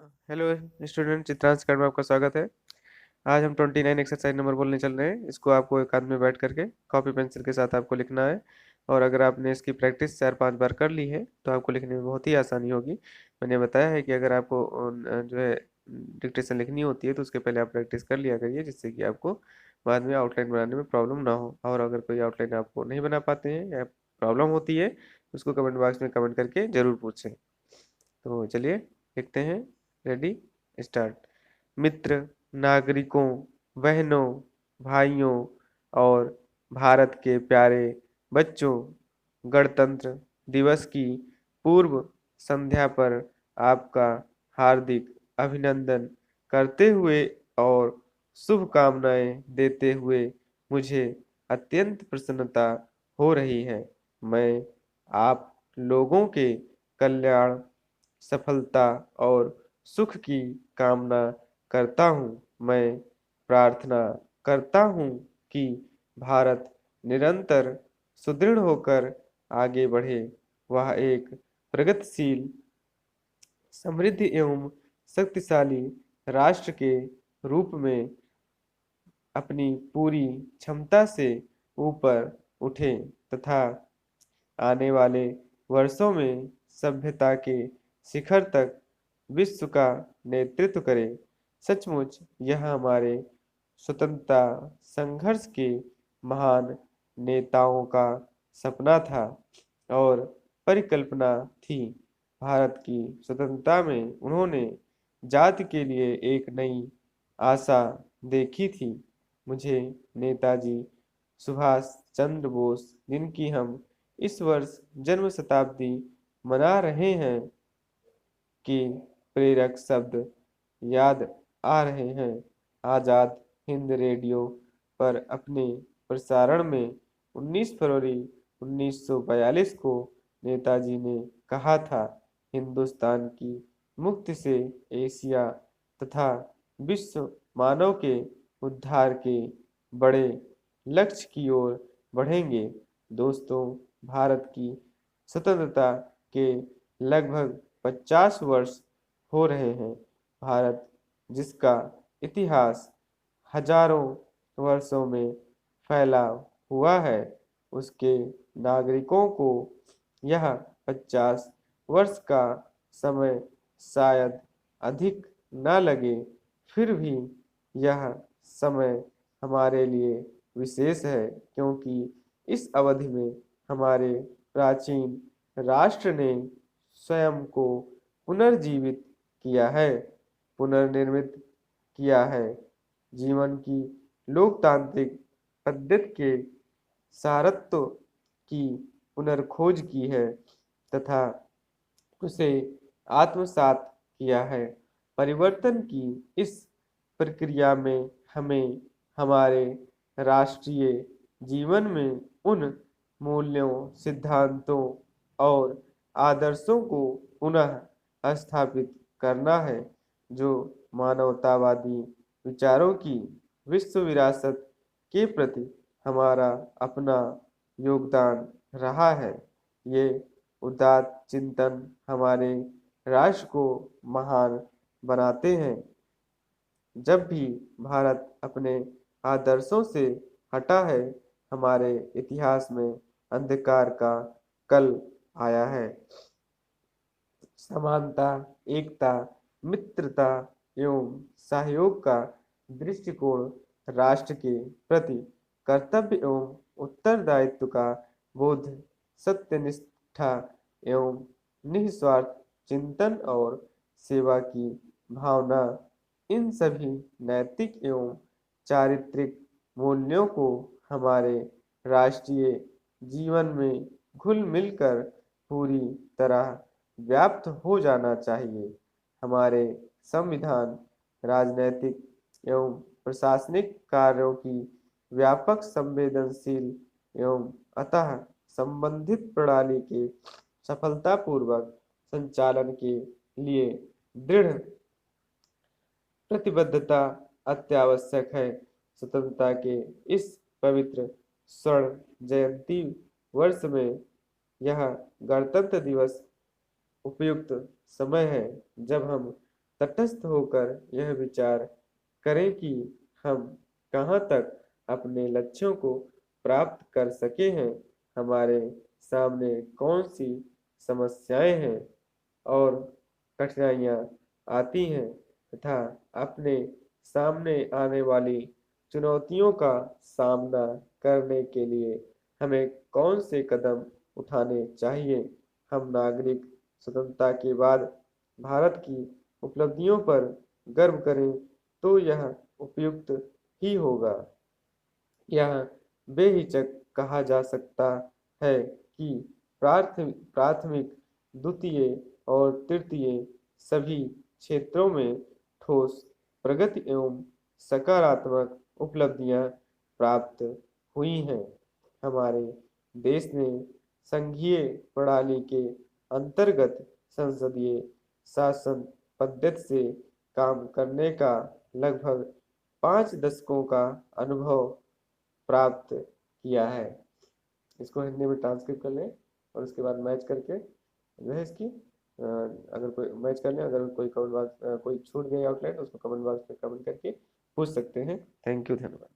Hello student, Chitransh card में आपका स्वागत है। आज हम 29 एक्सरसाइज नंबर बोलने चल रहे हैं। इसको आपको एकांत में बैठ करके कॉपी पेंसिल के साथ आपको लिखना है। और अगर आपने इसकी प्रैक्टिस 4-5 बार कर ली है तो आपको लिखने में बहुत ही आसानी होगी। मैंने बताया है कि अगर आपको जो है डिक्टेशन लिखनी होती है तो उसके पहले आप प्रैक्टिस कर लिया करिए, जिससे कि आपको बाद में आउटलाइन बनाने में प्रॉब्लम ना हो। और अगर कोई आउटलाइन आपको नहीं बना पाते हैं या प्रॉब्लम होती है तो उसको कमेंट बॉक्स में कमेंट करके जरूर पूछें। तो चलिए लिखते हैं। Ready, start. मित्र, नागरिकों, बहनों, भाइयों और भारत के प्यारे बच्चों, गणतंत्र दिवस की पूर्व संध्या पर आपका हार्दिक अभिनंदन करते हुए और शुभकामनाएं देते हुए मुझे अत्यंत प्रसन्नता हो रही है। मैं आप लोगों के कल्याण, सफलता और सुख की कामना करता हूँ। मैं प्रार्थना करता हूँ कि भारत निरंतर सुदृढ़ होकर आगे बढ़े। वह एक प्रगतिशील, समृद्ध एवं शक्तिशाली राष्ट्र के रूप में अपनी पूरी क्षमता से ऊपर उठे तथा आने वाले वर्षों में सभ्यता के शिखर तक विश्व का नेतृत्व करे। सचमुच यह हमारे स्वतंत्रता संघर्ष के महान नेताओं का सपना था और परिकल्पना थी। भारत की स्वतंत्रता में उन्होंने जाति के लिए एक नई आशा देखी थी। मुझे नेताजी सुभाष चंद्र बोस, जिनकी हम इस वर्ष जन्म शताब्दी मना रहे हैं, की प्रेरक शब्द याद आ रहे हैं। आजाद हिंद रेडियो पर अपने प्रसारण में 19 फरवरी 1942 को नेताजी ने कहा था, हिंदुस्तान की मुक्ति से एशिया तथा विश्व मानव के उद्धार के बड़े लक्ष्य की ओर बढ़ेंगे। दोस्तों, भारत की स्वतंत्रता के लगभग 50 वर्ष हो रहे हैं। भारत, जिसका इतिहास हजारों वर्षों में फैला हुआ है, उसके नागरिकों को यह 50 वर्ष का समय शायद अधिक न लगे, फिर भी यह समय हमारे लिए विशेष है, क्योंकि इस अवधि में हमारे प्राचीन राष्ट्र ने स्वयं को पुनर्जीवित किया है, पुनर्निर्मित किया है, जीवन की लोकतांत्रिक पद्धति के सारत्व की पुनर्खोज की है तथा उसे आत्मसात किया है। परिवर्तन की इस प्रक्रिया में हमें हमारे राष्ट्रीय जीवन में उन मूल्यों, सिद्धांतों और आदर्शों को पुनः स्थापित करना है जो मानवतावादी विचारों की विश्व विरासत के प्रति हमारा अपना योगदान रहा है। ये उदात्त चिंतन हमारे राष्ट्र को महान बनाते हैं। जब भी भारत अपने आदर्शों से हटा है, हमारे इतिहास में अंधकार का कल आया है। समानता, एकता, मित्रता एवं सहयोग का दृष्टिकोण राष्ट्र के प्रति कर्तव्य एवं उत्तरदायित्व का बोध, सत्यनिष्ठा एवं निस्वार्थ चिंतन और सेवा की भावना, इन सभी नैतिक एवं चारित्रिक मूल्यों को हमारे राष्ट्रीय जीवन में घुल मिलकर पूरी तरह व्याप्त हो जाना चाहिए। हमारे संविधान राजनैतिक एवं प्रशासनिक कार्यों की व्यापक, संवेदनशील एवं अतः संबंधित प्रणाली के सफलतापूर्वक संचालन के लिए दृढ़ प्रतिबद्धता अत्यावश्यक है। स्वतंत्रता के इस पवित्र स्वर्ण जयंती वर्ष में यह गणतंत्र दिवस उपयुक्त समय है, जब हम तटस्थ होकर यह विचार करें कि हम कहाँ तक अपने लक्ष्यों को प्राप्त कर सके हैं, हमारे सामने कौन सी समस्याएं हैं और कठिनाइयाँ आती हैं तथा अपने सामने आने वाली चुनौतियों का सामना करने के लिए हमें कौन से कदम उठाने चाहिए। हम नागरिक स्वतंत्रता के बाद भारत की उपलब्धियों पर गर्व करें तो यह उपयुक्त ही होगा। यह बेहिचक कहा जा सकता है कि प्राथमिक, द्वितीय और तृतीय सभी क्षेत्रों में ठोस प्रगति एवं सकारात्मक उपलब्धियां प्राप्त हुई हैं। हमारे देश ने संघीय प्रणाली के अंतर्गत संसदीय शासन पद्धति से काम करने का लगभग 5 दशकों का अनुभव प्राप्त किया है। इसको हिंदी में ट्रांसक्रिप्ट कर लें और उसके बाद मैच करके जो है इसकी अगर कोई मैच कर लें, अगर कोई कमेंट बॉक्स कोई छूट गई आउटलाइन तो उसको कमेंट बॉक्स में कमेंट करके पूछ सकते हैं। थैंक यू, धन्यवाद।